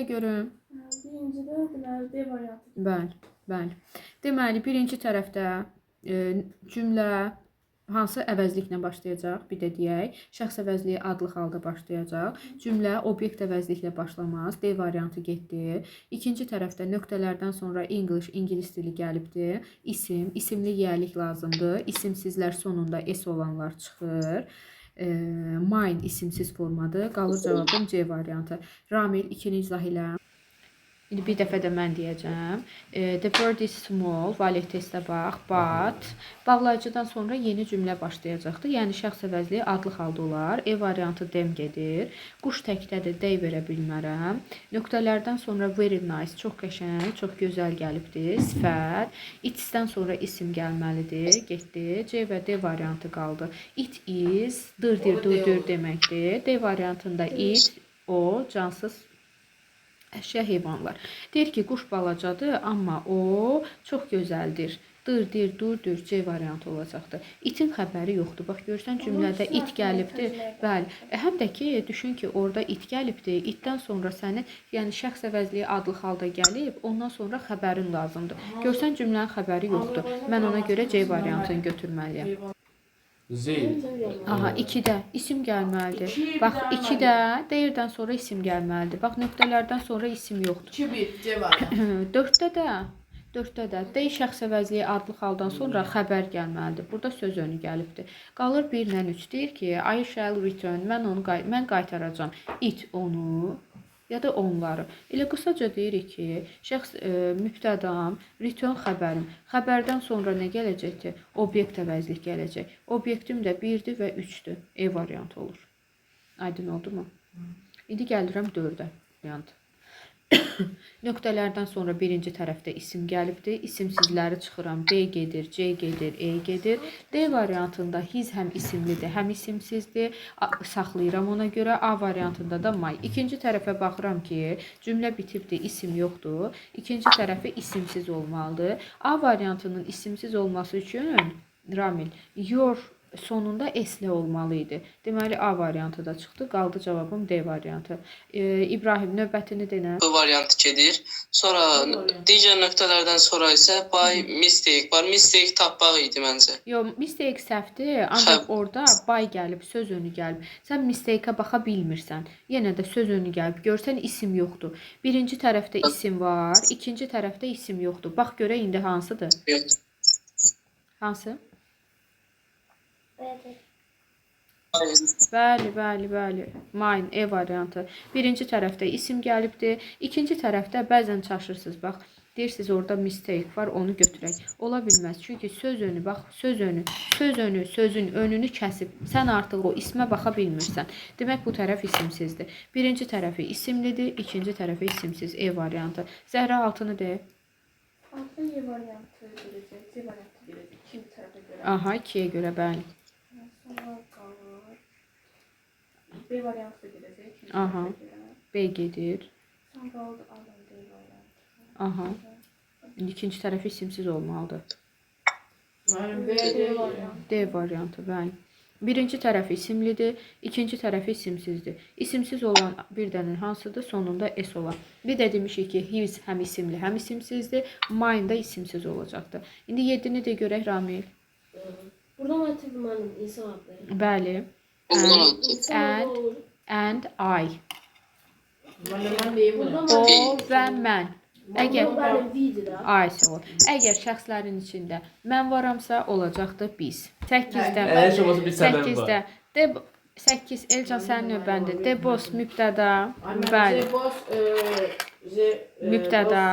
Görüm. Birincidə deməli D variantı. Bəli. Deməli, birinci tərəfdə cümlə hansı əvəzliklə başlayacaq? Bir də deyək, şəxs əvəzliyi adlı halda başlayacaq. Cümlə obyekt əvəzliklə başlamaz. D variantı getdi. İkinci tərəfdə nöqtələrdən sonra English, ingilis dili gəlibdir. İsim, isimli yiyəlik lazımdır. İsimsizlər sonunda S olanlar çıxır. Mine isimsiz formadır. Qalır cavabım C variantı. Ramil, ikini izah elə. İndi bir dəfə də mən deyəcəm. The bird is small, valid testə bax, but bağlayıcıdan sonra yeni cümlə başlayacaqdır. Yəni şəxs əvəzliyi adlı halda olar. E variantı dem gedir. Quş təkdədir, dey verə bilmərəm. Nöqtələrdən sonra very nice, çox qəşəng, çox gözəl gəlibdir. Sifət. It's-dən sonra isim gəlməlidir. Getdi. C və D variantı qaldı. It is, dur deməkdir. D variantında it, o, cansız əşya, heyvanlar. Deyir ki, quş balacadır, amma o çox gözəldir. Dur, C variantı olacaqdır. İtin xəbəri yoxdur. Bax, görsən cümlədə it gəlibdir. Bəli. Həm də ki, düşün ki, orada it gəlibdir. İtdən sonra sənin, yəni şəxs əvəzliyi adlı halda gəlib, ondan sonra xəbərin lazımdır. Görsən cümlənin xəbəri yoxdur. Mən ona görə C variantını götürməliyəm. Aha, 2-də isim gəlməlidir. Bax, 2-də deyirdən sonra isim gəlməlidir. Bax, nöqtələrdən sonra isim yoxdur. 2-1 C variantı. 4-də də dey şəxs əvəzliyi adlı haldan sonra xəbər gəlməlidir. Burada söz önü gəlibdir. Qalır 1 ilə 3. Deyir ki, I shall return. Mən qaytaracam. It onu ya da onları. Elə qısaca deyirik ki, şəxs mübtədam, return xəbərim. Xəbərdən sonra nə gələcəkdir? Obyekt əvəzlik gələcək. Obyektim də 1-dir və 3-dür. E variantı olur. Aydın oldu mu? İndi gəlirəm 4-ə variantı. Nöqtələrdən sonra birinci tərəfdə isim gəlibdir. İsimsizləri çıxıram. B gedir, C gedir, E gedir. D variantında his həm isimlidir, həm isimsizdir. Saxlayıram ona görə. A variantında da may. İkinci tərəfə baxıram ki, cümlə bitibdir, isim yoxdur. İkinci tərəfi isimsiz olmalıdır. A variantının isimsiz olması üçün, Ramil, your sonunda S-lə olmalı idi. Deməli, A variantı da çıxdı. Qaldı cavabım D variantı. İbrahim, növbətini denə. Bu variantı gedir. Sonra digər nöqtələrdən sonra isə by mistake var. Mistake tapmaq idi məncə. Yox, mistake səhvdir. Ancaq orada by gəlib, söz önü gəlib. Sən mistake-a baxa bilmirsən. Yenə də söz önü gəlib. Görsən isim yoxdur. Birinci tərəfdə isim var, ikinci tərəfdə isim yoxdur. Bax görə indi hansıdır? Hansı? Bəli. Mine, E variantı. Birinci tərəfdə isim gəlibdir. İkinci tərəfdə bəzən çaşırsınız. Bax, deyirsiniz orada mistake var, onu götürək. Ola bilməz. Çünki söz önü, bax, sözün önünü kəsib. Sən artıq o ismə baxa bilmirsən. Demək, bu tərəf isimsizdir. Birinci tərəfi isimlidir, ikinci tərəfi isimsiz. E variantı. Zəhra, altını de. Altı E variantı gələcək. C variantı gələcək. İkinci tərəfə görə. Aha, 2-yə görə, bəli. B variantı da gələcək. Aha. B gedir. Sən qaldı adam D variantı. Aha. İkinci tərəfi isimsiz olmalıdır. D variantı. D variantı, bəli. Birinci tərəfi isimlidir, ikinci tərəfi isimsizdir. İsimsiz olan bir dənə hansıdır? Sonunda S olan. Bir də demişik ki, his həm isimli, həm isimsizdir. Mine da isimsiz olacaqdır. İndi 7-ni də görək, Ramil. Burada motiv mənim insan adlı. Bəli. And I. O və mən. Əgər şəxslərin içində mən varamsa, olacaqdır biz. 8-də 8 Elcan sənin növbəndir. Debos mübtəda. Bəli. Mübtəda.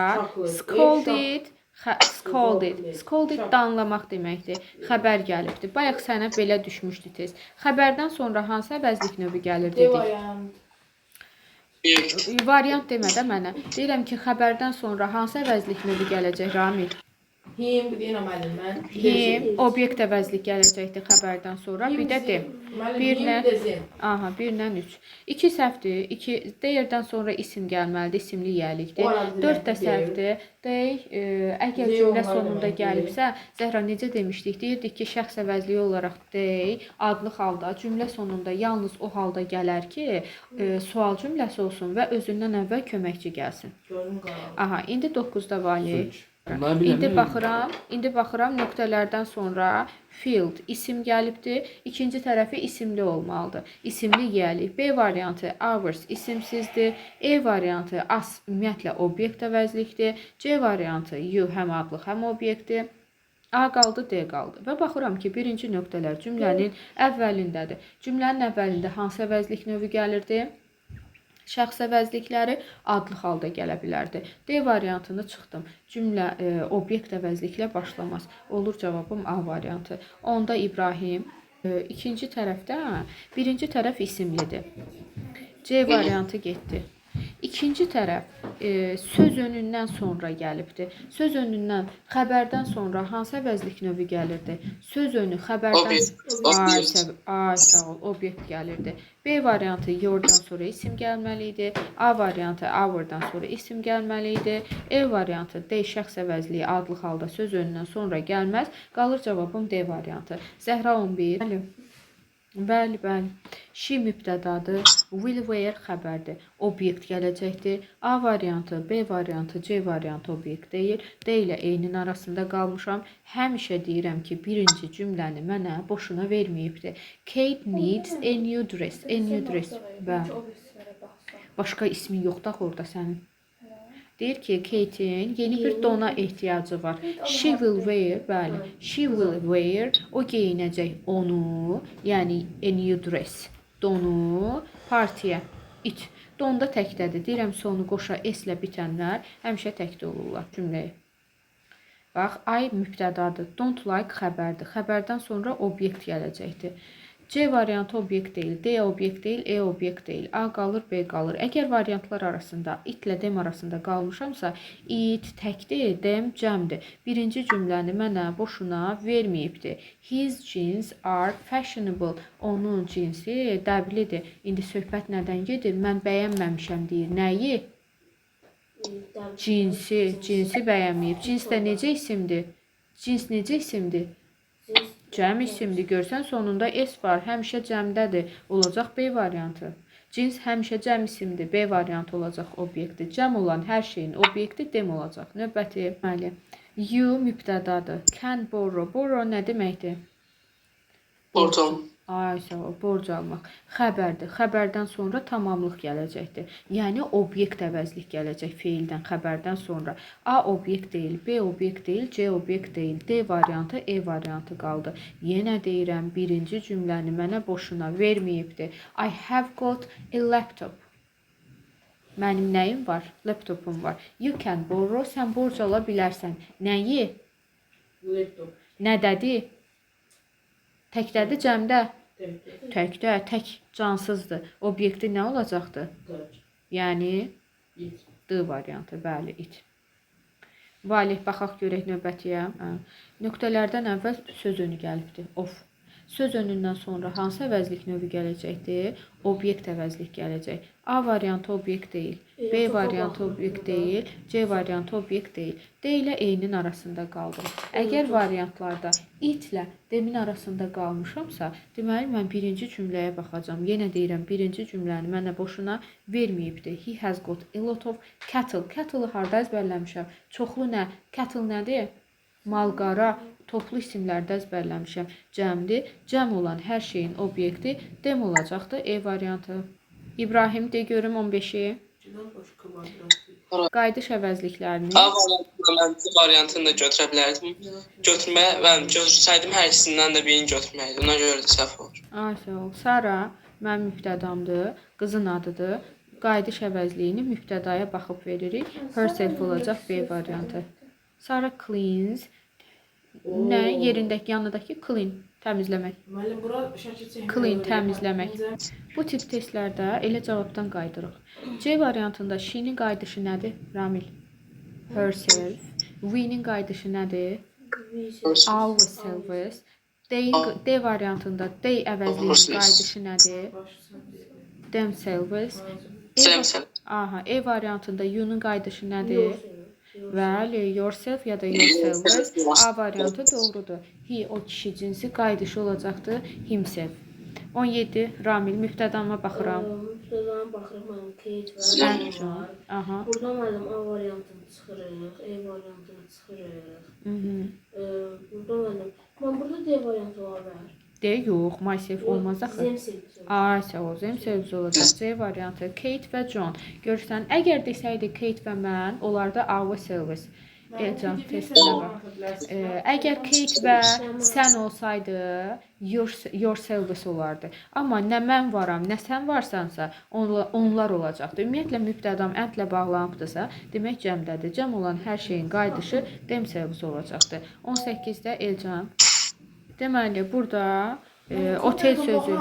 Scolded danlamaq deməkdir. Xəbər gəlibdir. Bayaq sənə belə düşmüşdü tez. Xəbərdən sonra hansı əvəzlik növü gəlir dedik? Variant demədə mənə. Deyirəm ki, xəbərdən sonra hansı əvəzlik növü gələcək, Ramil? Him bir deyən müəllim mən. Him obyekt əvəzlik gələcəkdi xəbərdən sonra. Bir də de. Bir nə? Aha, 1-lə 3. 2 səhvdir. 2 deyirdən sonra isim gəlməlidir, isimli yiyəlikdir. 4 də səhvdir. Dey, əgər cümlə sonunda gəlibsə, Zəhra necə demişdik? Deyirdik ki, şəxs əvəzliyi olaraq dey, adlı halda cümlə sonunda yalnız o halda gələr ki, sual cümləsi olsun və özündən əvvəl köməkçi gəlsin. Aha, indi 9-da Valih. İndi baxıram nöqtələrdən sonra field isim gəlibdir. İkinci tərəfi isimli olmalıdır. İsimli yiyəlik. B variantı hours isimsizdir. E variantı as ümumiyyətlə obyekt əvəzlikdir. C variantı you həm adlı, həm obyektdir. A qaldı, D qaldı. Və baxıram ki, birinci nöqtələr cümlənin əvvəlindədir. Cümlənin əvvəlində hansı əvəzlik növü gəlirdi? Şəxs əvəzlikləri adlı halda gələ bilərdi. D variantını çıxdım. Cümlə obyekt əvəzliklə başlamaz. Olur cavabım A variantı. Onda İbrahim. İkinci tərəfdə birinci tərəf isimlidir. C variantı getdi. İkinci tərəf söz önündən sonra gəlibdir. Söz önündən xəbərdən sonra hansı əvəzlik növü gəlirdi? Söz önü xəbərdən Ay sağ ol, obyekt gəlirdi. B variantı yourdan sonra isim gəlməli idi. A variantı hourdan sonra isim gəlməli idi. E variantı D şəxs əvəzliyi adlı halda söz önündən sonra gəlməz. Qalır cavabım D variantı. Zəhra 11. Bəli. She mübtədadır. Will where xəbərdir. Obyekt gələcəkdir. A variantı, B variantı, C variantı obyekt deyil. D ilə eynin arasında qalmışam. Həmişə deyirəm ki, birinci cümləni mənə boşuna verməyibdir. Kate needs a new dress. A new dress. Başqa ismi yoxdur orada sənin. Deyir ki, Kate'in yeni bir dona ehtiyacı var. She will wear, bəli. She will wear, o geyinəcək onu, yəni a new dress. Donu partiyə. It. Donda təkdədir. Deyirəm sonu qoşa S-lə bitənlər həmişə təkdə olurlar cümləyə. Bax, I mübtədadır. Don't like xəbərdir. Xəbərdən sonra obyekt gələcəkdir. C variantı obyekt deyil, D obyekt deyil, E obyekt deyil. A qalır, B qalır. Əgər variantlar arasında it ilə dem arasında qalmışamsa, it təkdir, dem cəmdir. Birinci cümləni mənə boşuna verməyibdir. His jeans are fashionable. Onun cinsi dəblidir. İndi söhbət nədən gedir? Mən bəyənməmişəm deyir. Nəyi? Cinsi bəyənməyib. Cins də necə isimdir? Cins necə isimdir? Cəm isimdir. Görsən sonunda S var. Həmişə cəmdədir. Olacaq B variantı. Cins həmişə cəm isimdir. B variantı olacaq obyekti. Cəm olan hər şeyin obyekti dem olacaq. Növbəti. You mübtədadır. Can borrow. Borrow nə deməkdir? Borc almaq. Ay sağ ol, borc almaq. Xəbərdir. Xəbərdən sonra tamamlıq gələcəkdir. Yəni obyekt əvəzlik gələcək feildən, xəbərdən sonra. A obyekt deyil, B obyekt deyil, C obyekt deyil. D variantı, E variantı qaldı. Yenə deyirəm, birinci cümləni mənə boşuna verməyibdir. I have got a laptop. Mənim nəyim var? Laptopum var. You can borrow. Sən borc ala bilərsən. Nəyi? Laptop. Nədədir? Təkdədir, cəmdə? Təkdə, tək cansızdır. Obyekti nə olacaqdır? Yəni D variantı, bəli, it. Valih, baxaq görək növbətiyə. Nöqtələrdən əvvəl söz önü gəlibdir. Of. Söz önündən sonra hansı əvəzlik növü gələcəkdir? Obyekt əvəzlik gələcək. A variantı obyekt deyil. B variantı obyekt deyil. C variantı obyekt deyil. D ilə eynin arasında qaldım. Əgər variantlarda it ilə demin arasında qalmışamsa, deməli mən birinci cümləyə baxacam. Yenə deyirəm, birinci cümləni mənə boşuna verməyibdir. He has got a lot of cattle. Cattle-ı harda əzbərləmişəm? Çoxlu nə? Cattle nədir? Malqara, toplu isimlərdə əzbərləmişəm. Cəmdir. Cəm olan hər şeyin obyekti dem olacaqdır. E variantı. İbrahim, de görüm 15-i. Qayıdış əvəzliklərini. A variantını da götürə bilərdim. Götürsəydim hər ikisindən də birini götürməliydim. Ona görə də səhv olur. Ay sağ ol. Sara mənim mübtədamdır. Qızın adıdır. Qayıdış əvəzliyini mübtədaya baxıb veririk. Herself olacaq B variantı. Sara cleans. Nə? Yerindəki, yanındakı clean. Təmizləmək. Clean, təmizləmək. Bu tip testlərdə elə cavabdan qayıdırıq. C variantında she-nin qayıdışı nədir? Ramil. Herself. We-nin qayıdışı nədir? We Ourselves. D variantında D əvəzliyinin qayıdışı nədir? Themselves. Themselves. Aha, E variantında you-nun qayıdışı nədir? Bəli, yourself ya da yourselves. A variantı doğrudur. He, o kişi cinsi qayıdışı olacaqdır. Himself. 17. Ramil, mübtədama baxıram. Mübtədana baxırıq, mənim Kate Sən və üçün. Aha. burada mənim A variantını çıxırıq, E variantını çıxırıq. Burada mən burada D variantı ola bilər. D yox, myself olmaz axı. Themselves. A, sağ ol, themselves olacaq. C variantı Kate və John. Görürsən, əgər desəydi Kate və mən, onlarda ourselves. Elcan, testinə bax. Əgər Kate və sən olsaydı, yourselves olardı. Amma nə mən varam, nə sən varsansa, onlar olacaqdı. Ümumiyyətlə, mübtədam əndlə bağlanıbdırsa, demək cəmdədir. Cəm olan hər şeyin qayıdışı themselves olacaqdır. 18-də Elcan. Deməli, burada otel sözü.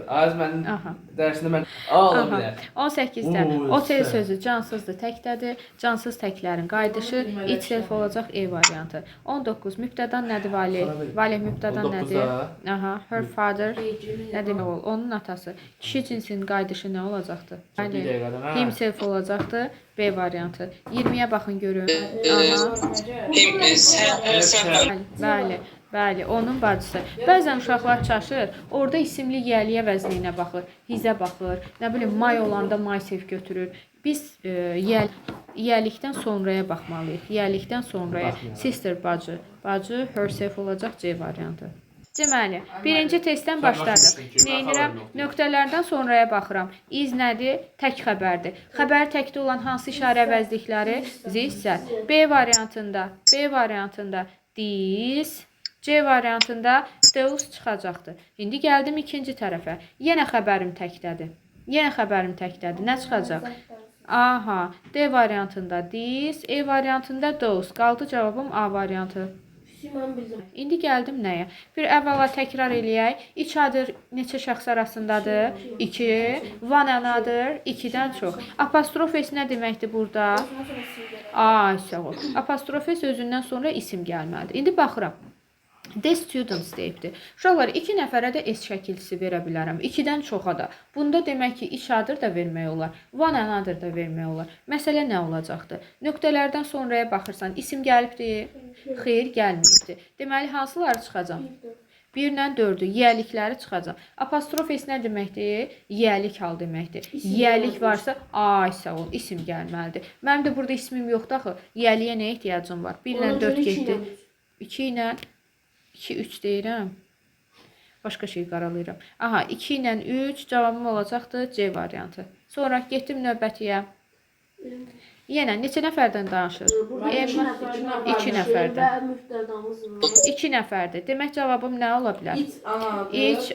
Az mənim Aha. dərsində mən ala Aha. bilər. 18-də Oo, otel sən. sözü cansızdır, təkdədir. Cansız təklərin qayıdışı itself olacaq E variantı. 19 mübtədan nədir Valeh? Valeh mübtədan 19-da. nədir? Aha, her father nə demək olur? Onun atası. Kişi cinsinin qayıdışı nə olacaqdı? Bir Bəli. dəqiqədən, hə. Himself olacaqdı. B variantı. 20-yə baxın görün. Aha. Bəli. Bəli, onun bacısı. Bəzən uşaqlar çaşır, orada isimli yəliyə vəzninə baxır, hizə baxır, nə bilim, may olanda myself götürür. Biz yəlikdən sonraya baxmalıyıq. Yəlikdən sonraya. Sister bacı. Bacı herself olacaq C variantı. Deməli, birinci testdən başladıq. Neynirəm? Nöqtələrdən sonraya baxıram. İz nədir? Tək xəbərdir. Xəbər təkdə olan hansı işarə əvəzlikləri? Zissə. B variantında this. C variantında those çıxacaqdır. İndi gəldim ikinci tərəfə. Yenə xəbərim təkdədir. Nə çıxacaq? Aha, D variantında this, E variantında those. Qaldı cavabım A variantı. Mən bildim. İndi gəldim nəyə? Bir əvvəla təkrar eləyək. İç adır neçə şəxs arasındadır? 2. One another 2-dən çox. Apostrofes nə deməkdir burada? Ay, sağ ol. Apostrofes özündən sonra isim gəlməlidir. İndi baxıram. The students deyibdir. Uşaqlar, 2 nəfərə də S şəkilçisi verə bilərəm. 2-dən çoxa da. Bunda demək ki, iç adır da vermək olar. One another da vermək olar. Məsələ nə olacaqdır? Nöqtələrdən sonraya baxırsan, isim gəlibdir? Xeyr, gəlməyibdir. Deməli, hansıları çıxacam? 1 ilə 4-ü, yəlikləri çıxacam. Apostrofes nə deməkdir? Yəlik hal deməkdir. Yəlik varsa, ay sağ ol, isim gəlməlidir. Mənim də burada ismim yoxdur axı. Yəliyə nə ehtiyacım var? 1 ilə 4 getdi. 2 ilə 2-3 deyirəm. Başqa şey qaralayıram. Aha, 2 ilə 3 cavabım olacaqdır C variantı. Sonra getdim növbətiyə. Yenə neçə nəfərdən danışır? 2 nəfərdən. 2 nəfərdir. Demək cavabım nə ola bilər? İç,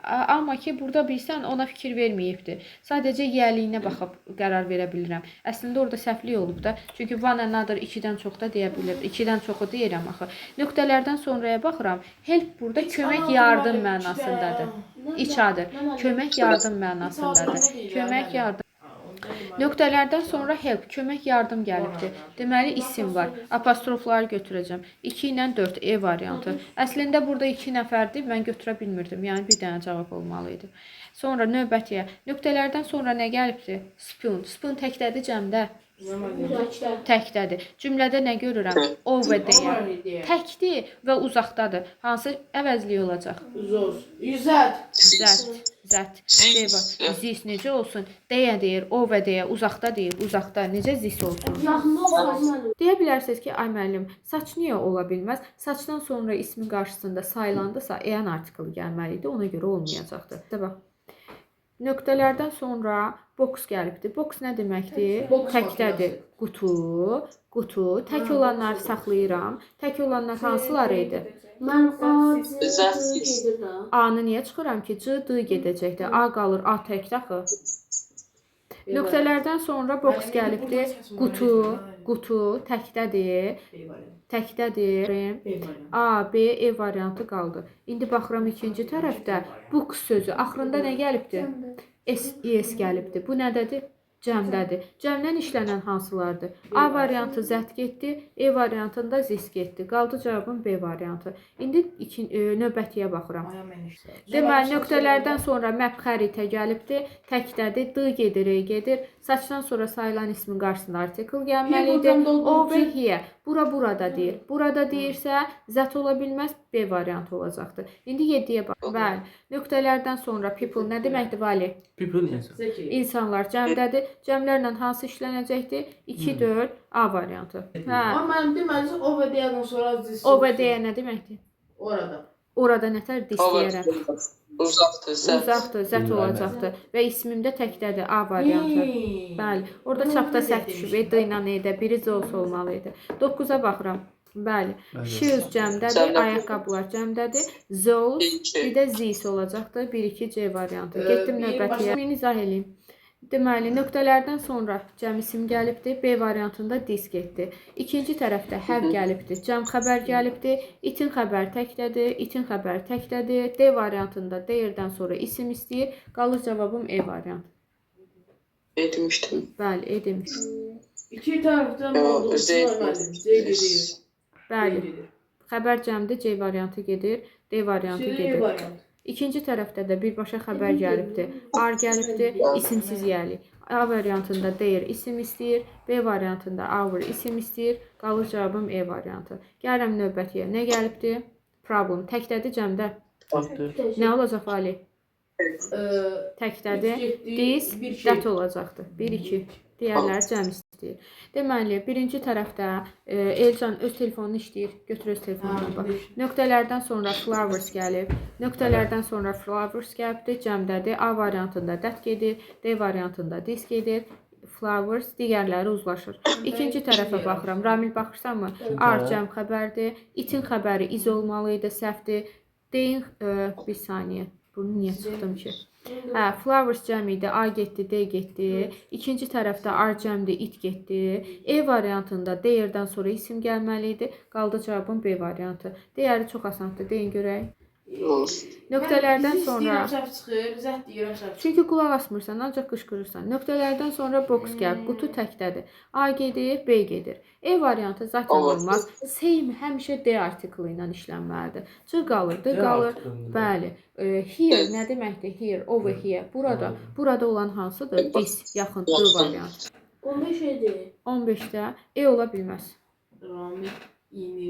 amma ki burada bilsən ona fikir verməyibdir. Sadəcə yəliyinə baxıb qərar verə bilirəm. Əslində orada səhvlik olub da. Çünki one another 2-dən çox da deyə bilir. 2-dən çoxu deyirəm axı. Nöqtələrdən sonraya baxıram. Help burada kömək, yardım mənasındadır. İç adır. Kömək, yardım mənasındadır. Kömək, yardım. Nöqtələrdən sonra help, kömək, yardım gəlibdir. Deməli, isim var. Apostrofları götürəcəm. 2 ilə 4, E variantı. Əslində, burada 2 nəfərdir, mən götürə bilmirdim. Yəni, bir dənə cavab olmalıydı. Sonra növbətiyə. Nöqtələrdən sonra nə gəlibdir? Spoon. Spoon təkdədir cəmdə. Təkdədir. Cümlədə nə görürəm? Over deyə. Təkdir və uzaqdadır. Hansı əvəzlik olacaq? Zət. Zis necə olsun? Deyə deyir, over deyə, uzaqda deyir, uzaqda. Necə zis olsun? Deyə bilərsiniz ki, ay müəllim, saç niyə ola bilməz? Saçdan sonra ismin qarşısında sayılandısa, EN artiklı gəlməli idi, ona görə olmayacaqdır. Bax. Nöqtələrdən sonra box gəlibdir. Box nə deməkdir? Təkdədir. Qutu. Tək olanları saxlayıram. Tək olanlar hansıları idi? Mən gedir də. A-nı niyə çıxıram ki? C, D gedəcəkdir. A qalır, A təkdə axı. Nöqtələrdən sonra box gəlibdir. Qutu təkdədir. A, B, E variantı qaldı. İndi baxıram ikinci tərəfdə. Book sözü. Axırında nə gəlibdir? S gəlibdir. Bu nədədir? Cəmdədir. Cəmdən işlənən hansılardır? A variantı zət getdi, E variantında zis getdi. Qaldı cavabım B variantı. İndi növbətiyə baxıram. Deməli, nöqtələrdən sonra məp xəritə gəlibdir, təkdədir, D gedir, E gedir. Saçdan sonra sayılan ismin qarşısında artikl gəlməlidir. O və here. Bura burada deyir. Burada deyirsə, zət ola bilməz, B variantı olacaqdır. İndi 7-yə bax. Bəli. Nöqtələrdən sonra people nə deməkdir, Vali? People insan. İnsanlar cəmdədir. Cəmlərlə hansı işlənəcəkdir? 2, 4, A variantı. Hə. Amma mənim deməli o və deyəndən sonra zis. O və deyə nə deməkdir? Orada. Orada nətər istəyərəm? Uzaqdır, zət. Uzaqdır, zət olacaqdır. Və ismimdə təkdədir, A variantı. Bəli. Orada çapda səhv düşüb. D ilə E-də biri olsa olmalı idi. 9-a baxıram. Bəli. Shoes cəmdədir, ayaqqabılar cəmdədir. Those, bir də these olacaqdır. 1-2 C variantı. Getdim növbətiyə. İzah edeyim. Deməli, nöqtələrdən sonra cəm isim gəlibdir, B variantında dis getdi. İkinci tərəfdə have gəlibdir, cəm xəbər gəlibdir, itin xəbər təkdədir, itin xəbər təkdədir. D variantında deyirdən sonra isim istəyir, qalır cavabım E variantı. E demişdim. Bəli, E demişdim. İki tərəfdən olduğu üçün müəllim C gedir. Bəli, xəbər cəmdir, C variantı gedir, D variantı gedir. İkinci tərəfdə də birbaşa xəbər gəlibdir. R gəlibdir, isimsiz yəli. A variantında deyir, isim istəyir. B variantında our isim istəyir. Qalır cavabım E variantı. Gəlirəm növbətiyə. Nə gəlibdir? Problem. Təkdədir cəmdə. Nə olacaq Ali? Təkdədir. This, that olacaqdır. 1, 2. Digərləri cəm istəyir. Deməli, birinci tərəfdə Elcan öz telefonunu işləyir. Götür öz telefonuna bax. Nöqtələrdən sonra flowers gəlib. Nöqtələrdən sonra flowers gəlibdir. Cəmdədir. A variantında that gedir. D variantında this gedir. Flowers, digərləri uzlaşır. İkinci tərəfə baxıram. Ramil baxırsanmı? R cəm xəbərdir. İtin xəbəri iz olmalı idi, səhvdir. Deyin, bir saniyə. Bunu niyə çıxdım ki? Hə, flowers cəm idi, A getdi, D getdi. İkinci tərəfdə R cəmdir, it getdi. E variantında deyirdən sonra isim gəlməli idi. Qaldı cavabım B variantı. Digəri çox asandır, deyin görək. Nöqtələrdən sonra... Çünki qulaq asmırsan, ancaq qışqırırsan. Nöqtələrdən sonra box gəlib, qutu təkdədir. A gedir, B gedir. E variantı zaten olmaz. Same həmişə D artiklı ilə işlənməlidir. C qalır, D qalır. Bəli. Here nə deməkdir? Here, over here. Burada olan hansıdır? This, yaxın, D variantı. 15 edir. 15-də E ola bilməz.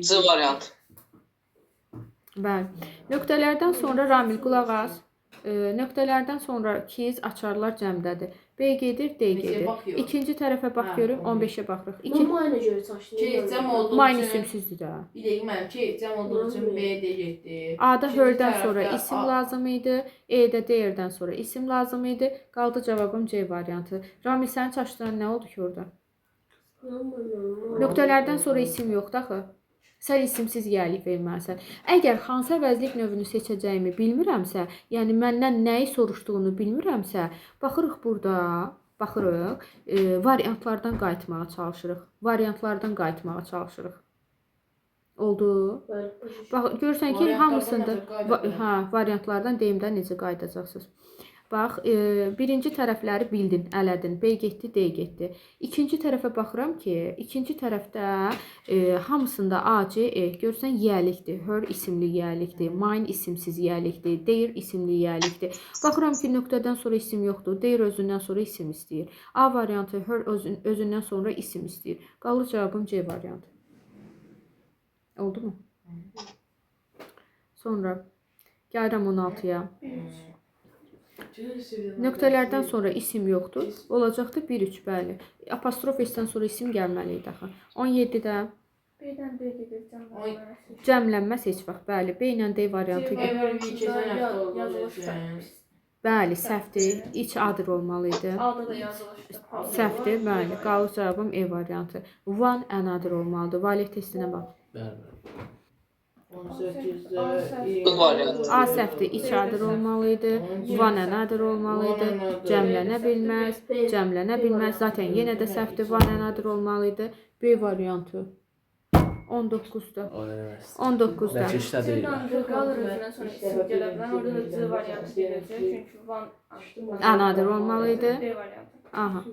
C variantı. Bəli. Nöqtələrdən sonra Ramil qulaq as. Nöqtələrdən sonra keys açarlar cəmdədir. B gedir, D gedir. İkinci tərəfə bax görüm, 15-ə baxırıq. Mayna görə çaşdı. Mayna isimsizdir də. Bir dəqiqə mənim cəm olduğu üçün B D getdi. A-da hördən sonra isim lazım idi. E-də deyirdən sonra isim lazım idi. Qaldı cavabım C variantı. Ramil sənin çaşdıran nə oldu ki orada? Nöqtələrdən sonra isim yoxdur axı. Sən isimsiz yəlik verməlisən. Əgər hansı əvəzlik növünü seçəcəyimi bilmirəmsə, yəni məndən nəyi soruşduğunu bilmirəmsə, baxırıq burada, variantlardan qayıtmağa çalışırıq. Oldu? Bax, görürsən ki, hamısında variantlardan deyimdən necə qayıdacaqsınız. Bax, birinci tərəfləri bildin, ələdin. B getdi, D getdi. İkinci tərəfə baxıram ki, ikinci tərəfdə hamısında A, C, E. Görürsən, yəlikdir. Her isimli yəlikdir. Mine isimsiz yəlikdir. Deyir isimli yəlikdir. Baxıram ki, nöqtədən sonra isim yoxdur. Deyir özündən sonra isim istəyir. A variantı her özündən sonra isim istəyir. Qalır cavabım C variantı. Oldu mu? Sonra gəlirəm 16-ya. Nöqtələrdən sonra isim yoxdur. Olacaqdır 1-3, bəli. Apostrof S-dən sonra isim gəlməli idi axı. 17-də B-dən D gedir, cəmlənmə seç vaxt. Bəli, B ilə D variantı yazılışdır. Bəli, səhvdir. İç adır olmalı idi. Adı da yazılışdır. Səhvdir, bəli. Qalır cavabım E variantı. One another olmalıdır. Valiyyət testinə bax. A səhvdir, iç adır olmalı idi. One another olmalı idi. Cəmlənə bilməz. Zaten yenə də səhvdir, one another olmalı idi. B variantı. 19'da. 19'da. Qalır özündən sonra isim gələ bilər. Orada da C variantı gələcək. Çünki van Another olmalı idi. D variantı. Aha.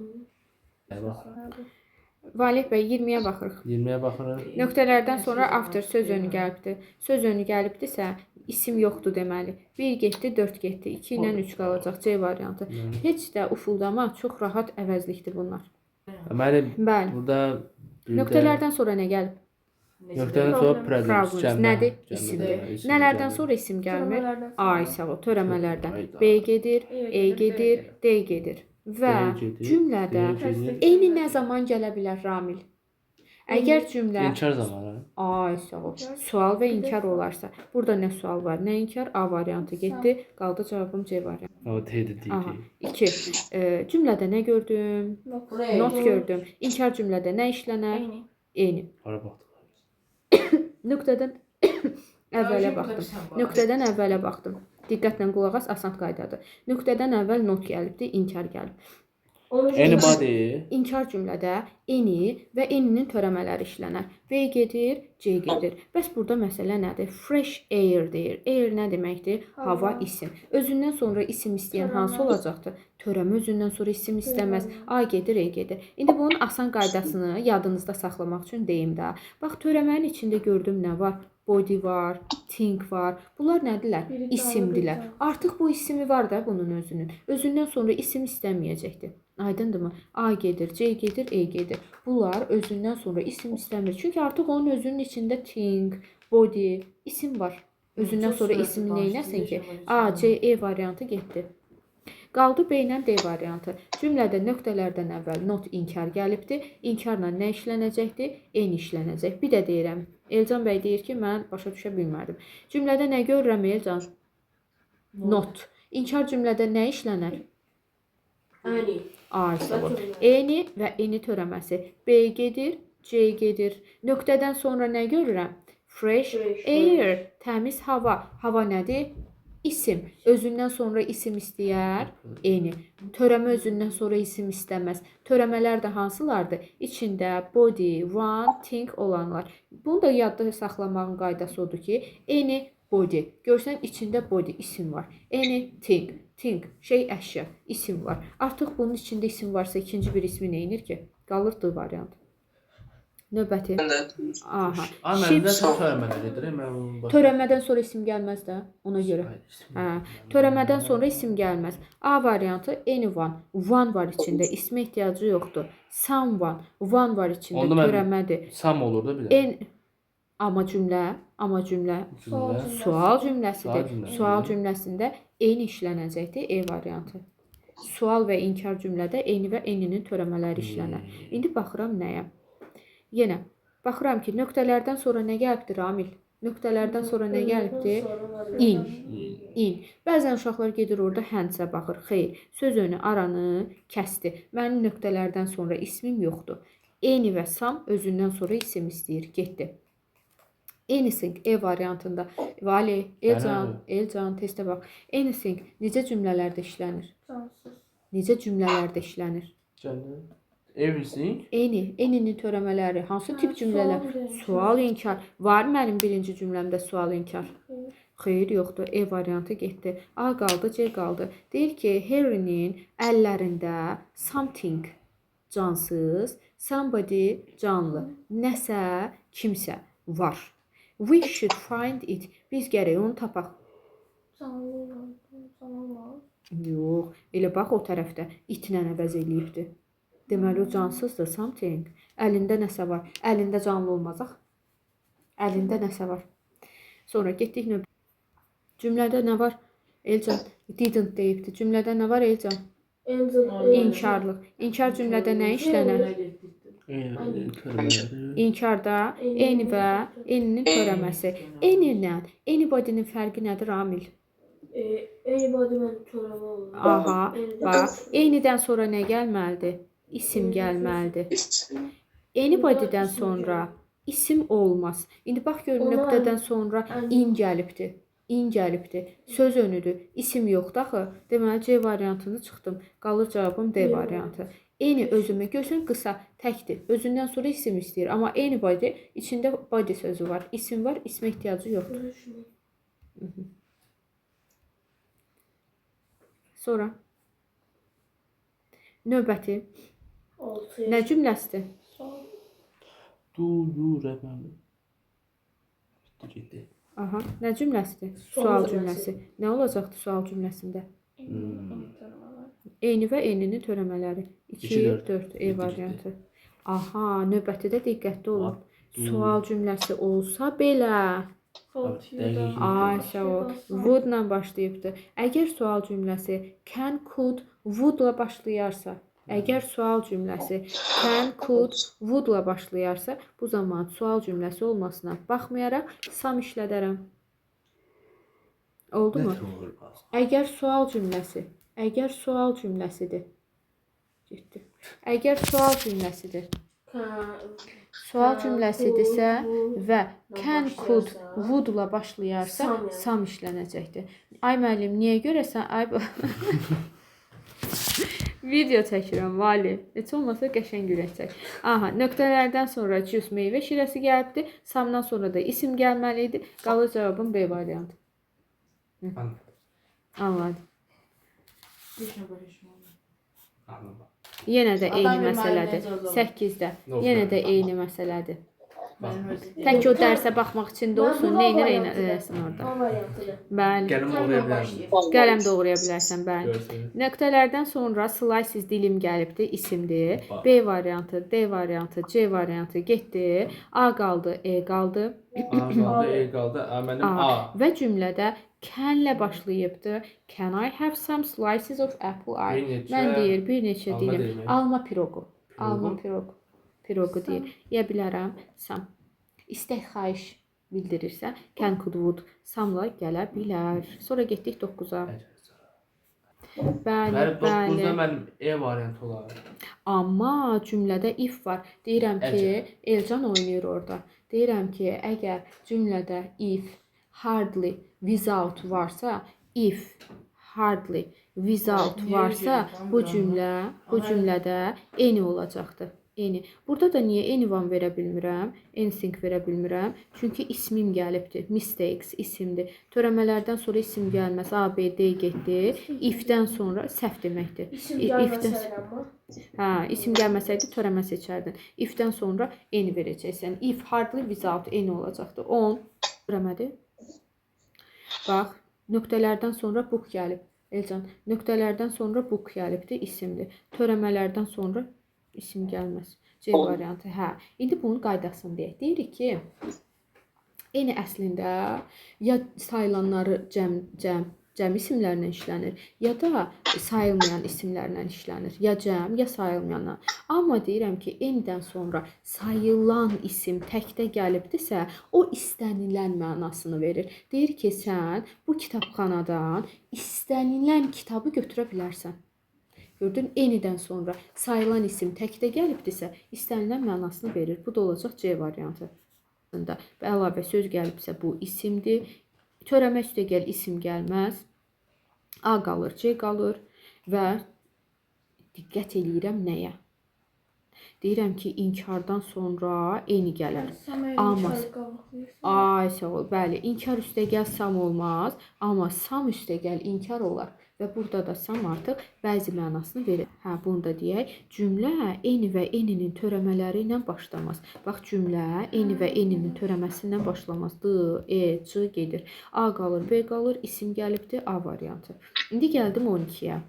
Valih bəy 20-yə baxırıq. 20-yə baxırıq. Nöqtələrdən sonra after söz önü gəlibdi. Söz önü gəlibdisə, isim yoxdur deməli. 1 getdi, 4 getdi. 2 ilə 3 qalacaq C variantı. Heç də ufuldama, çox rahat əvəzlikdir bunlar. Deməli, Bəli. burada Nöqtələrdən sonra nə gəlib? nöqtədən sonra Problems. problem. Nədir? İsimdir. Nələrdən sonra isim gəlmir? Ay sağ ol, törəmələrdən. B gedir, E gedir, D gedir. Və cümlədə eyni nə zaman gələ bilər Ramil? Əgər cümlə İnkar zamanı. ay sağ ol, sual və inkar olarsa, burada nə sual var, nə inkar? A variantı getdi, qaldı cavabım C variantı. O T-dir, Aha, D. 2. Cümlədə nə gördüm? Not gördüm. İnkar cümlədə nə işlənər? Eyni. Hara baxdıq? Nöqtədən əvvələ baxdım. Nöqtədən əvvələ baxdım. Diqqətlə qulaq as, asan qaydadır. Nöqtədən əvvəl not gəlibdi, inkar gəlib. Anybody. İnkar cümlədə eni və eninin törəmələri işlənər. V gedir, C gedir. Bəs burada məsələ nədir? Fresh air deyir. Air nə deməkdir? Hava, isim. Özündən sonra isim istəyən hansı olacaqdır? Törəmə özündən sonra isim istəməz. A gedir, E gedir. İndi bunun asan qaydasını yadınızda saxlamaq üçün deyim də. Bax, törəmənin içində gördüm nə var? Body var, think var. Bunlar nədirlər? İsimdilər. Artıq bu ismi var da bunun özünün. Özündən sonra isim istəməyəcəkdir. Aydındırmı? A gedir, C gedir, E gedir. Bunlar özündən sonra isim istəmir. Çünki artıq onun özünün içində think, body, isim var. Özündən sonra ismi neynəsin ki? A, C, E variantı getdi. Qaldı B ilə D variantı. Cümlədə nöqtələrdən əvvəl not inkar gəlibdi. İnkarla nə işlənəcəkdir? Eyni işlənəcək. Bir də deyirəm. Elcan bəy deyir ki, mən başa düşə bilmədim. Cümlədə nə görürəm Elcan? Not. İnkar cümlədə nə işlənər? Eyni. Arsa. Eyni və eni törəməsi. B gedir, C gedir. Nöqtədən sonra nə görürəm? Fresh air. Təmiz hava. Hava nədir? İsim. Özündən sonra isim istəyər. Eni. Törəmə özündən sonra isim istəməz. Törəmələr də hansılardır? İçində body, one, think olanlar. Bunu da yadda saxlamağın qaydası odur ki, eni, body. Görsən içində body, isim var. Eni, think. Think, şey, əşya, isim var. Artıq bunun içində isim varsa ikinci bir ismi neynir ki? Qalır D variantı. Növbəti. Aha. Məndə törəmələr gedir. Törəmədən sonra isim gəlməz də, ona görə. Hə, törəmədən sonra isim gəlməz. A variantı anyone. One var içində, ismə ehtiyacı yoxdur. Someone. One var içində, törəmədir. Sam olur da bir də. Amma cümlə sual cümləsidir. Sual cümləsində eyni işlənəcəkdir, E variantı. Sual və inkar cümlədə eyni və eninin törəmələri işlənər. İndi baxıram nəyə? Yenə baxıram ki, nöqtələrdən sonra nə gəlibdir Ramil? Nöqtələrdən sonra nə gəlibdir? In. Bəzən uşaqlar gedir orada həndsə baxır. Xeyr, söz önü aranı kəsdi. Mənim nöqtələrdən sonra ismim yoxdur. Eni və sam özündən sonra isim istəyir, getdi. Anything E variantında. Vali, Elcan, testə bax. Anything necə cümlələrdə işlənir? Necə cümlələrdə işlənir? Everything. Eninin törəmələri, hansı tip cümlələr? Sual, inkar. Var mənim birinci cümləmdə sual, inkar? Xeyr, yoxdur. E variantı getdi. A qaldı, C qaldı. Deyir ki, Harry'nin əllərində something cansız, somebody canlı, nəsə, kimsə var. We should find it. Biz gərək onu tapaq. Yox, elə bax o tərəfdə itlə əvəz eləyibdir. Deməli o cansızdır, something. Əlində nəsə var. Əlində canlı olmazaq. Əlində nəsə var. Sonra getdik növbə. Cümlədə nə var? Elcan didn't deyibdi. Cümlədə nə var Elcan? İnkarlıq. İnkar cümlədə nə işlənər? İnkarda eni və eninin törəməsi. Anybody'nin fərqi nədir Amil? Anybody mənim törəmə olur. Aha, bax. Enidən sonra nə gəlməlidir? İsim gəlməlidir. Anybody'dən sonra isim olmaz. İndi bax görün nöqtədən sonra in gəlibdir. İn gəlibdir. Söz önüdür. İsim yoxdur axı. Deməli C variantını çıxdım. Qalır cavabım D variantı. Eni özümü görsən qısa, təkdir. Özündən sonra isim istəyir. Amma anybody içində body sözü var. İsim var, ismə ehtiyacı yoxdur. Sonra növbəti 6. Nə cümləsidir? Duyurəm. Bitdi getdi. Aha, nə cümləsidir? Sual Sual cümləsi. cümləsi. Nə olacaqdı sual cümləsində? Eni və eninin törəmələri. 2, İki, dörd. 4 E Yeddi, variantı. Aha, növbəti də diqqətli olun. Du. Sual cümləsi olsa belə, Dəqiq. ay sağ ol, would-la başlayıbdı. Əgər sual cümləsi can, could, would-la başlayarsa, əgər sual cümləsi can, could, would-la başlayarsa, bu zaman sual cümləsi olmasına baxmayaraq sam işlədərəm. Oldu mu? Əgər sual cümləsidir. Getdi. Əgər sual cümləsidir. Sual cümləsidirsə və can, could, would-la başlayarsa sam işlənəcəkdir. Ay müəllim, niyə görəsən? Ay video çəkirəm, vali. Heç olmasa qəşəng ürəkcək. Aha, nöqtələrdən sonra juice meyvə şirəsi gəlibdi. Samdan sonra da isim gəlməli idi. Qalır cavabım B variantı. Anladım. Anladım. Yenə də eyni Adam məsələdir. müəllimə icazə 8-də. Yox, Yenə də yox. eyni məsələdir. Bax. Tək o dərsə baxmaq üçün də olsun, neynir eləsin orada. A variantıdır. Bəli. Gəlin oraya bilərəm. Qələm doğraya bilərsən, bəli. Görsün. Nöqtələrdən sonra slices dilim gəlibdi, isimdir. Bax. B variantı, D variantı, C variantı getdi. A qaldı, E qaldı. A qaldı, E qaldı. A mənim A. Və cümlədə can-lə başlayıbdı. Can I have some slices of apple? Bir neçə- Mən deyir, bir neçə Alma dilim. dilimi. Alma piroqu. Piroqu? Alma piroqu. Piroqu deyir. Yeyə bilərəm. Sam. İstək xahiş bildirirsə, can, could, would samla gələ bilər. Sonra getdik 9-a. Bəli, Mənim 9-da bəli. mənim E variantı olar. Amma cümlədə if var. Deyirəm ki, Elcan oynayır orada. Deyirəm ki, əgər cümlədə if, hardly, without varsa, if, hardly, without varsa, bu cümlədə any olacaqdır. Any. Burada da niyə anyone verə bilmirəm? Anything verə bilmirəm. Çünki ismim gəlibdir. Mistakes isimdir. Törəmələrdən sonra isim gəlməsə A, B, D getdi. If-dən sonra səhv deməkdir. İsim gəlməsəylə amma. Hə, isim gəlməsəydi törəmə seçərdin. If-dən sonra any verəcəksən. If hardly without any olacaqdı. 10 törəmədir. Bax, nöqtələrdən sonra book gəlib. Elcan, nöqtələrdən sonra book gəlibdir, isimdir. Törəmələrdən sonra isim gəlməz. C variantı. Hə. İndi bunun qaydasını deyək. Deyirik ki, eyni əslində ya sayılanları cəm isimlərlə işlənir, ya da sayılmayan isimlərlə işlənir. Ya cəm, ya sayılmayanla. Amma deyirəm ki, eynidən sonra sayılan isim təkdə gəlibdirsə, o istənilən mənasını verir. Deyir ki, sən bu kitabxanadan istənilən kitabı götürə bilərsən. Gördün, eynidən sonra sayılan isim təkdə gəlibdirsə, istənilən mənasını verir. Bu da olacaq C variantı. Və əlavə söz gəlibsə, bu isimdir. Törəmə üstəgəl isim gəlməz. A qalır, C qalır və diqqət eləyirəm nəyə? Deyirəm ki, inkardan sonra eyni gələr. Amma ay sağ ol. Bəli, inkar üstəgəl sam olmaz, amma sam üstəgəl inkar olar. Və burada da sam artıq bəzi mənasını verir. Hə, bunu da deyək. Cümlə eyni və eyninin törəmələri ilə başlamaz. Bax, cümlə eyni və eyninin törəməsi ilə başlamaz. D, E, C gedir. A qalır, B qalır, isim gəlibdir, A variantı. İndi gəldim 12-yə.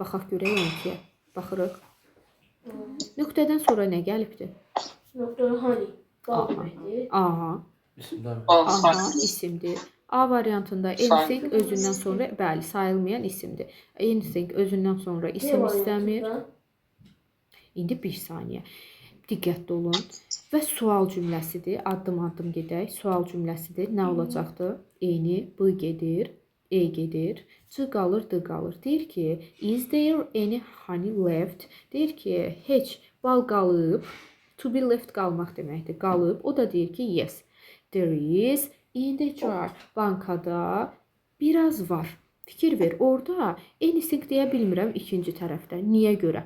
Baxaq görək 12-yə. Baxırıq. Nöqtədən sonra nə gəlibdir? Nöqtə hani? Qal deməkdir. Aha. İsimlər. Aha, isimdir. A variantında anything özündən sonra, bəli, sayılmayan isimdir. Anything özündən sonra isim istəmir. İndi bir saniyə. Diqqətli olun. Və sual cümləsidir. Addım-addım gedək. Sual cümləsidir. Nə olacaqdır? Eyni, B gedir, E gedir. C qalır, D qalır. Deyir ki, is there any honey left? Deyir ki, heç bal qalıb. To be left qalmaq deməkdir. Qalıb. O da deyir ki, yes. There is in the jar. Bankada biraz var. Fikir ver. Orada anything deyə bilmirəm ikinci tərəfdə. Niyə görə?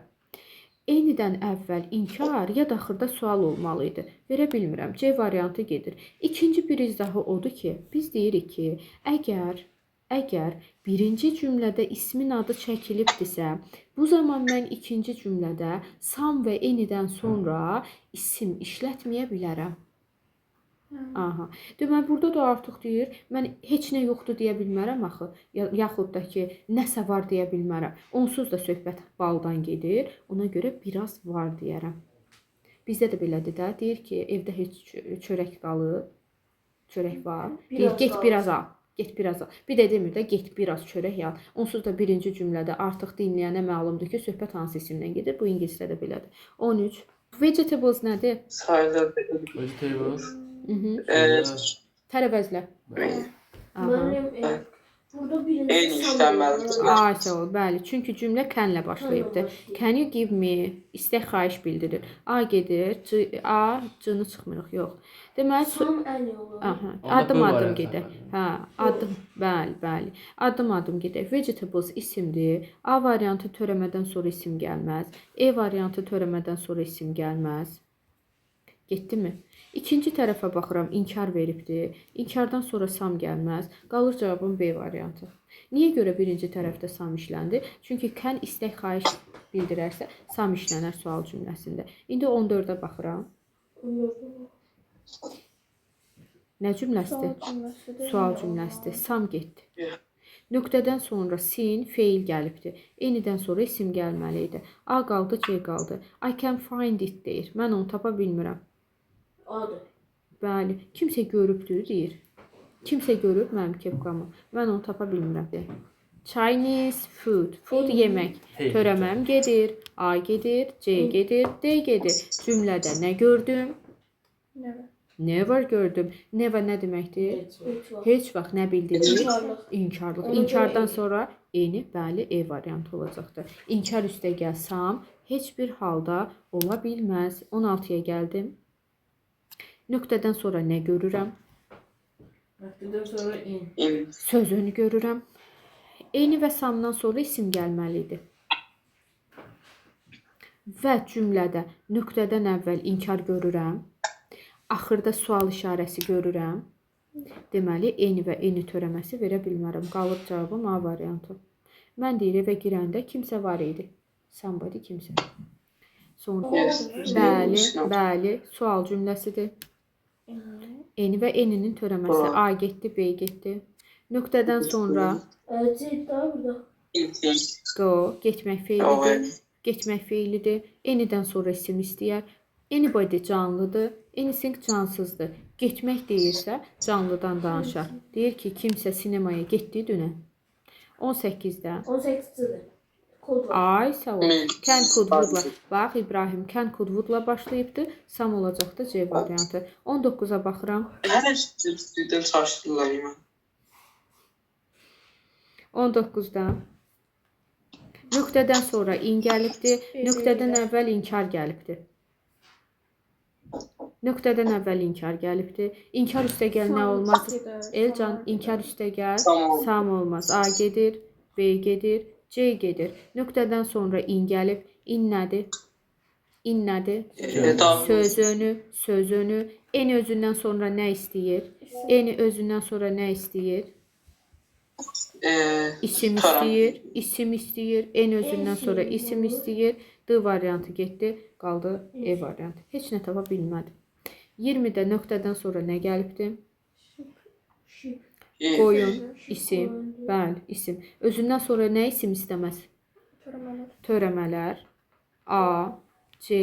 Eynidən əvvəl inkar ya da axırda sual olmalı idi. Verə bilmirəm. C variantı gedir. İkinci bir izahı odur ki, biz deyirik ki, əgər Əgər birinci cümlədə ismin adı çəkilibdirsə, bu zaman mən ikinci cümlədə some və anydən sonra isim işlətməyə bilərəm. Aha. Deməli, burada da artıq deyir, mən heç nə yoxdur deyə bilmərəm axı, yaxud da ki, nəsə var deyə bilmərəm. Onsuz da söhbət baldan gedir, ona görə biraz var deyərəm. Bizdə də belədir də, deyir ki, evdə heç çörək qalıb, çörək var. Deyir, get biraz al, get biraz al. Bir də demir də, get biraz çörək al. Onsuz da birinci cümlədə artıq dinləyənə məlumdur ki, söhbət hansı isimdən gedir. Bu ingilisdə də belədir. 13. Vegetables nədir? Sayılır. Vegetables. Tərəvəzlə. Aha. Mənim burada Eyni birinci işlənməlidir. Ay, sağ ol, bəli. Çünki cümlə kənlə başlayıbdır. Can you give me? İstək xahiş bildirir. A gedir, A, C-ni çıxmırıq, yox. Deməli, Son ən yolu. aha, Onda adım B adım variantı gedək. var. Hə, adım, bəli. Adım adım gedək. Vegetables isimdir. A variantı törəmədən sonra isim gəlməz. E variantı törəmədən sonra isim gəlməz. Getdimi? İkinci tərəfə baxıram, inkar veribdir. İnkardan sonra sam gəlməz. Qalır cavabın B variantı. Niyə görə birinci tərəfdə sam işləndi? Çünki can istək xahiş bildirərsə, sam işlənər sual cümləsində. İndi 14-ə baxıram. Nə cümləsidir? Sual cümləsidir. Sam getdi. Nöqtədən sonra sin, feil gəlibdir. Eynidən sonra isim gəlməli idi. A qaldı, C qaldı. I can find it deyir. Mən onu tapa bilmirəm. Adır. Bəli, kimsə görübdür, deyir. Kimsə görüb mənim kepkamı. Mən onu tapa bilmirəm, deyir. Chinese food. Food yemək. Hey, Törəməm gedir. A gedir, C gedir, D gedir. Cümlədə nə gördüm? Never gördüm. Never nə deməkdir? Heç vaxt nə bildirir? İnkarlıq. İnkarlıq. Ona görə İnkardan E. sonra eni, bəli, E variantı olacaqdır. İnkar üstə gəlsam, heç bir halda ola bilməz. 16-ya gəldim. Nöqtədən sonra nə görürəm? Nöqtədən sonra in. Sözünü görürəm. Eni və samdan sonra isim gəlməlidir. Və cümlədə nöqtədən əvvəl inkar görürəm. Axırda sual işarəsi görürəm. Deməli, eni və eni törəməsi verə bilmərəm. Qalıb cavabım A variantı. Mən deyir, evə girəndə kimsə var idi. Somebody kimsə. Sonra, bəli, sual cümləsidir. Eni və eninin törəməsi. A getdi, B getdi. Nöqtədən sonra C daha burada. go, getmək feilidir. Getmək feilidir. Enidən sonra isim istəyər. Anybody canlıdır. Anything cansızdır. Getmək deyirsə canlıdan danışar. Deyir ki, kimsə sinemaya getdi dünən. 18-də. 18-dir. Kod var. Ay, sağ ol. Can could would-la. Bax, İbrahim, can could would-la başlayıbdır. Sam olacaqdır C variantı. 19-a baxıram. Hər student çaşdırırlar yəni. 19-da. Nöqtədən sonra in gəlibdir. Nöqtədən əvvəl inkar gəlibdir. Nöqtədən əvvəl inkar gəlibdir. İnkar üstə gəl nə olmaz? Elcan, inkar üstə gəl. Sam olmaz. A gedir, B gedir, C gedir. Nöqtədən sonra in gəlib. İn nədir? İn nədir? Söz önü. En özündən sonra nə istəyir? Eni özündən sonra nə istəyir? İsim istəyir. İsim istəyir. En özündən sonra isim istəyir. D variantı getdi. Qaldı E variantı. Heç nə tapa bilmədim. 20-də nöqtədən sonra nə gəlibdir? Qoyun, isim, bəli, isim. Özündən sonra nə isim istəməz? Törəmələr. A, C,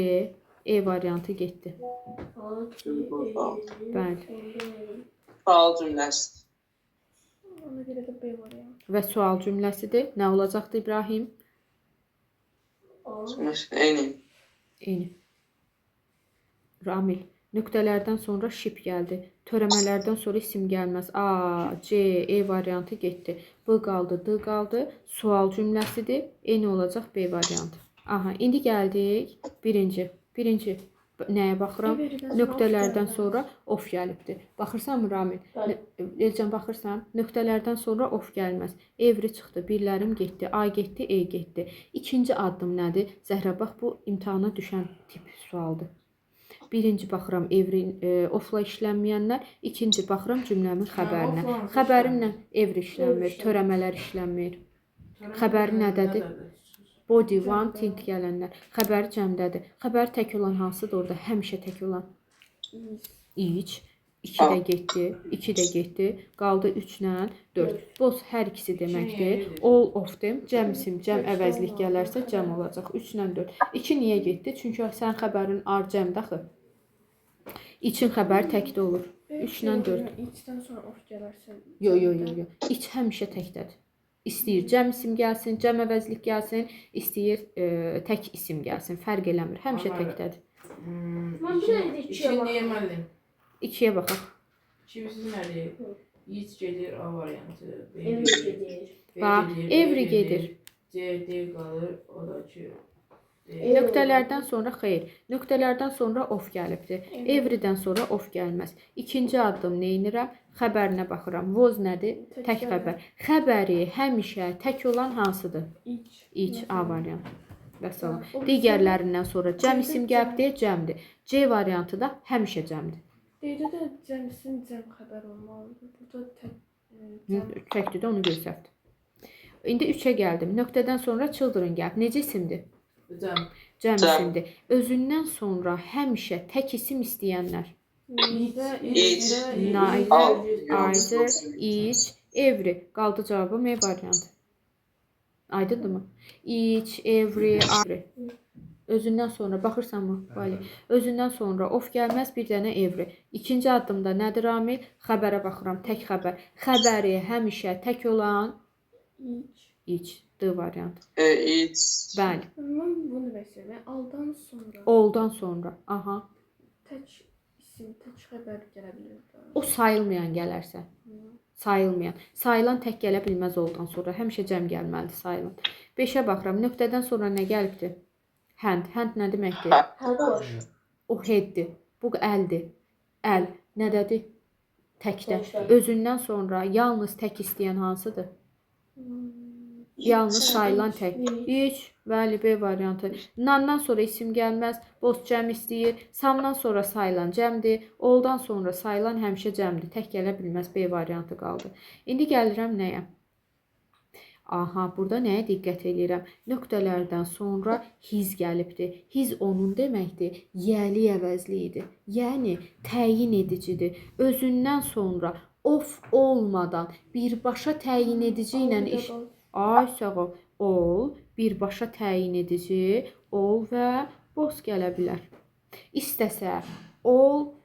E variantı getdi. Bəli. Sual cümləsi. Ona görə də B variantı. Və sual cümləsidir. Nə olacaqdı İbrahim? Eyni. Eyni. Ramil. Nöqtələrdən sonra şip gəldi. Törəmələrdən sonra isim gəlməz. A, C, E variantı getdi. B qaldı, D qaldı. Sual cümləsidir. Eyni olacaq B variantı. Aha, indi gəldik. Birinci. Nəyə baxıram? Nöqtələrdən sonra of gəlibdir. Baxırsan mı Ramil? Elcan baxırsan? Nöqtələrdən sonra of gəlməz. Evri çıxdı, birlərim getdi, A getdi, E getdi. İkinci addım nədir? Zəhra, bax bu imtahana düşən tip sualdır. Birinci baxıram evri ofla işlənməyənlər, ikinci baxıram cümləmin xəbərinə. offla Xəbərimlə evri işlənmir, törəmələr işlənmir. Xəbəri nədədir? Body, one, think gələnlər. Xəbəri cəmdədir. Xəbəri tək olan hansıdır orada? Həmişə tək olan. İç. 2 də getdi. 2 də getdi. Qaldı 3 ilə 4. Both hər ikisi deməkdir. All of them. Cəm isim, cəm əvəzlik gələrsə cəm olacaq. 3 ilə 4. 2 niyə getdi? Çünki sən xəbərin ar cəmdə axı. İçin xəbəri təkdə olur. 3 ilə 4. İçdən sonra of gələrsə. Yo. İç həmişə təkdədir. İstəyir cəm isim gəlsin, cəm əvəzlik gəlsin, istəyir tək isim gəlsin. Fərq eləmir. Həmişə təkdədir. Mən bir dənə də ikiyə İşin baxıram. niyə müəllim? 2-yə baxaq. Çivisiz nədir? İç gedir, A variantı. B Evri gedir. B Bax, gedir, evri B gedir. D qalır, o da ki. Nöqtələrdən sonra xeyr. Nöqtələrdən sonra of gəlibdir. Evridən sonra of gəlməz. İkinci addım nə edirəm? Xəbərinə baxıram. Was nədir? Tək xəbər. Xəbəri həmişə tək olan hansıdır? İç A variantı. Vəssalam. Digərlərindən sonra cəm isim gəlibdir, cəmdir. C variantı da həmişə cəmdir. Deyədə də cəmsin cəm xəbər olmalıdır. Burada tək Təkdir də onu göstərdi. İndi 3-ə gəldim. Nöqtədən sonra children gəlib. Necə isimdir? Cəm. Cəm isimdir. Özündən sonra həmişə tək isim istəyənlər. Neither, each, every. Qaldı cavabım E variantı. Aydındırmı? Each, every. Özündən sonra baxırsanmı? Bəli. Özündən sonra of gəlməz, bir dənə every. İkinci addımda nədir amil? Xəbərə baxıram, tək xəbər. Xəbəri həmişə tək olan each. D variantı. Bəli. Mən bunu bəsəyəm. Aldan sonra Oldan sonra. Aha. tək isim, tək xəbər gələ bilər. O sayılmayan gələrsə. Sayılmayan. Sayılan tək gələ bilməz oldan sonra. Həmişə cəm gəlməlidir sayılan. 5-ə baxıram. Nöqtədən sonra nə gəlibdir? Hand. Hand nə deməkdir? Hədə var. O headdir. Bu əldir. Əl nədədir? Təkdə. Təkdə. Özündən sonra yalnız tək istəyən hansıdır? Yalnız sayılan tək. 3, bəli, B variantı. Nandan sonra isim gəlməz, boş cəm istəyir. Samdan sonra sayılan cəmdir. Oldan sonra sayılan həmişə cəmdir. Tək gələ bilməz, B variantı qaldı. İndi gəlirəm nəyə? Aha, burada nəyə diqqət edirəm? Nöqtələrdən sonra his gəlibdir. His onun deməkdir, yəli əvəzliyidir. Yəni, təyin edicidir. Özündən sonra of olmadan birbaşa təyin edici ilə iş... Ay, sağ ol. Ol, birbaşa təyin edici, ol və boş gələ bilər. İstəsə, all,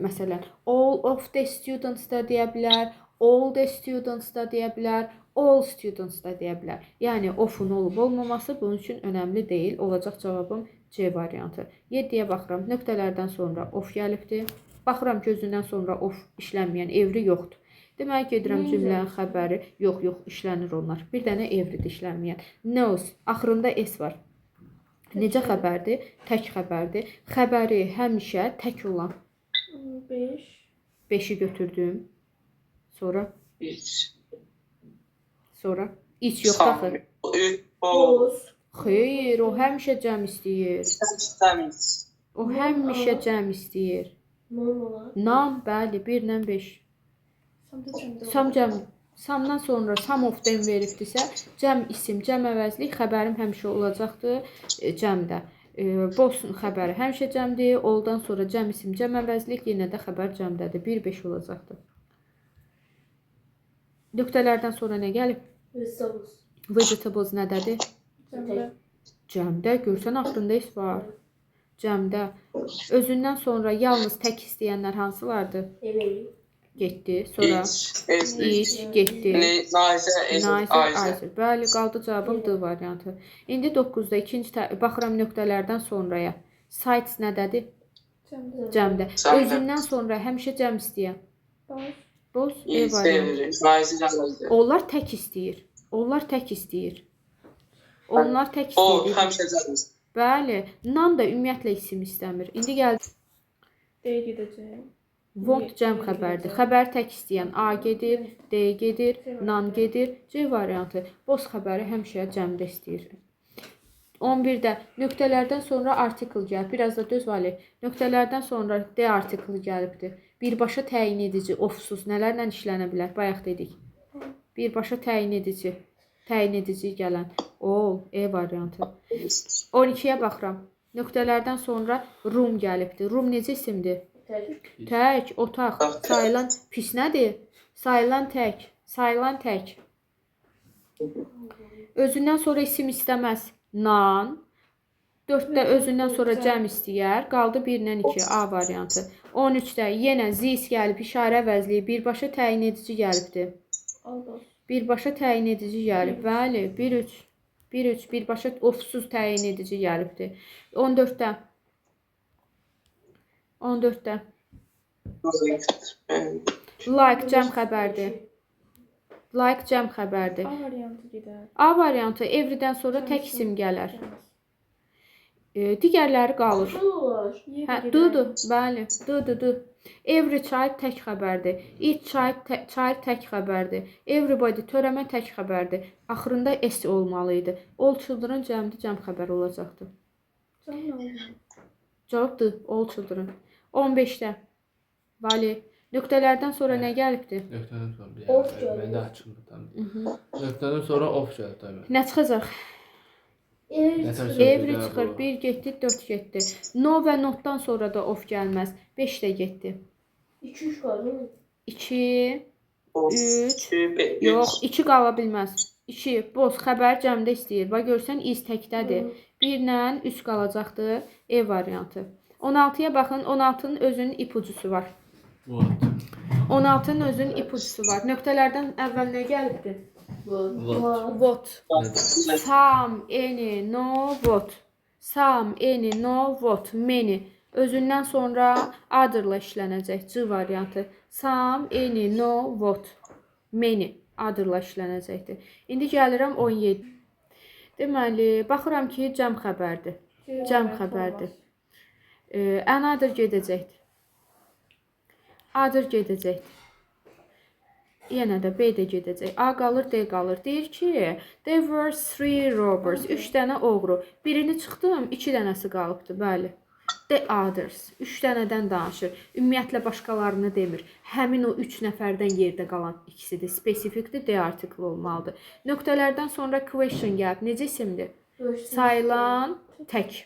məsələn, all of the students da deyə bilər, all the students da deyə bilər, all students da deyə bilər. Yəni, ofun olub olmaması bunun üçün önəmli deyil. Olacaq cavabım C variantı. 7-yə baxıram. Nöqtələrdən sonra of gəlibdir. Baxıram ki, özündən sonra of işlənməyən evri yoxdur. Demək gedirəm cümlənin xəbəri. Yox, işlənir onlar. Bir dənə evridir işlənməyən. Knows. Axırında S var. Necə xəbərdir? Tək xəbərdir. Xəbəri həmişə tək olan. 5 5-i götürdüm. Sonra? Sonra? İç yox axı. Xeyr, o həmişə cəm istəyir. O həmişə cəm istəyir. Nam, bəli, 1 ilə 5. Sam cəm. Samdan sonra some of them veribdirsə, cəm isim, cəm əvəzlik, xəbərim həmişə olacaqdır cəmdə. Boşun xəbəri həmişə cəmdir. Oldan sonra cəm isim, cəm əvəzlik, yenə də xəbər cəmdədir. 1-5 olacaqdır. Nöqtələrdən sonra nə gəlib? Vegetables nədədir? Cəmdə. Görsən, axırında is var. Cəmdə. Özündən sonra yalnız tək istəyənlər hansılardır? Getdi. Sonra iç, getdi. Nice, bəli, qaldı cavabım D variantı. İndi 9-da baxıram nöqtələrdən sonraya. Sites nədədir? Cəmdə. Özündən sonra həmişə cəm istəyən. Boş, E variantı. Onlar tək istəyir. Onlar tək istəyir. Onlar tək istəyir. Bəli, nan da ümumiyyətlə isim istəmir. İndi gəldi. D gedəcək. Want cəm xəbərdir. Xəbər tək istəyən A gedir, D gedir, nan gedir, C variantı. Boş xəbəri həmişə cəmdə istəyir. 11-də nöqtələrdən sonra artikl gəlib. Biraz da düz vali. Nöqtələrdən sonra D artiklı gəlibdi. Birbaşa təyin edici, ofsuz nələrlə işlənə bilər? Bayaq dedik. Birbaşa təyin edici gələn. E variantı. 12-yə baxıram. Nöqtələrdən sonra room gəlibdi. Room necə isimdir? Tək, otaq. Sayılan pis nədir? Sayılan tək. Özündən sonra isim istəməz. Nan. 4-də özündən sonra cəm istəyər. Qaldı 1-dən 2. A variantı. 13-də yenə zis gəlib, işarə əvəzliyi, birbaşa təyin edici gəlibdi. Birbaşa təyin edici gəlib. Bəli, 1-3, birbaşa ofsuz təyin edici gəlibdi. 14-də. Like cəm xəbərdir. A variantı gedər. A variantı evridən sonra tək isim gələr. Digərləri qalır. D-dur, bəli, D. Every child tək xəbərdir. Each child tək xəbərdir. Everybody törəmə tək xəbərdir. Axırında S olmalı idi. All children cəm xəbər olacaqdı. Cavab D, all children. 15-də. Vali. Nöqtələrdən sonra nə gəlibdi? Nöqtədən sonra. Of gəlib. Məndə açıldı. Nöqtədən sonra of gəldi təbii. Nə çıxacaq? Every çıxır. 1 getdi, 4 getdi. No və notdan sonra da of gəlməz. 5 də getdi. 2-3 qalır. 2, 3, yox, 2 qala bilməz. 2, boz xəbər cəmdə istəyir. Bax görsən is təkdədir. 1 ilə 3 qalacaqdır. E variantı. 16-ya baxın. 16-nın özünün ipucusu var. 16-nın özünün ipucusu var. Nöqtələrdən əvvəl nə gəlibdi? Vote. Some, any, no, vote. Some, any, no, vote. Many. Özündən sonra other'la işlənəcək. C variantı. Some, any, no, vote. Many. Other'la işlənəcəkdir. İndi gəlirəm 17. Deməli, baxıram ki, cəm xəbərdir. Another gedəcəkdir. Other gedəcəkdir. Yenə də B də gedəcək. A qalır, D qalır. Deyir ki, there were 3 robbers. 3 dənə oğru. Birini çıxdım, 2 dənəsi qalıbdı. Bəli. The others. 3 dənədən danışır. Ümumiyyətlə başqalarını demir. Həmin o 3 nəfərdən yerdə qalan ikisidir. Spesifikdir, D artiklı olmalıdır. Nöqtələrdən sonra question gəlib. Necə isimdir? Sayılan tək.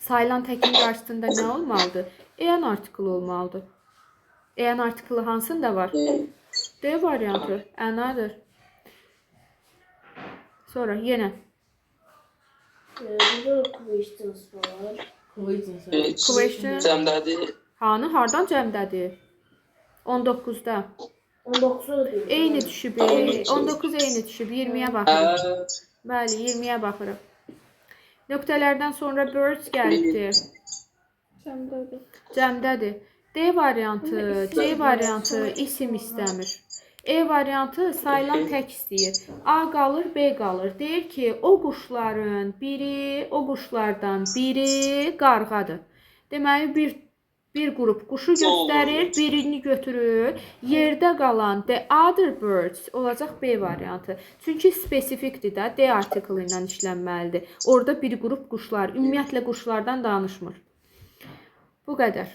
Sayılan təkin qarşısında nə olmalıdır? EN artiklı olmalıdır. EN artiklı hansında var? D variantı. Another. Sonra yenə. Burada questions var. Question. Cəmdədir. Hanı? Hardan cəmdədir? 19-da. 19'a değil. Eyni düşüb. 19 eyni düşüb. 20-yə baxırıq. Bəli, 20-yə baxırıq. Nöqtələrdən sonra birds gəlibdir. Cəmdədir. D variantı, C variantı isim istəmir. E variantı sayılan tək istəyir. A qalır, B qalır. Deyir ki, o quşlardan biri qarğadır. Deməli, bir qrup quşu göstərir, birini götürür. Yerdə qalan the other birds olacaq B variantı. Çünki spesifikdir də, D artiklı ilə işlənməlidir. Orada bir qrup quşlar, ümumiyyətlə quşlardan danışmır. Bu qədər.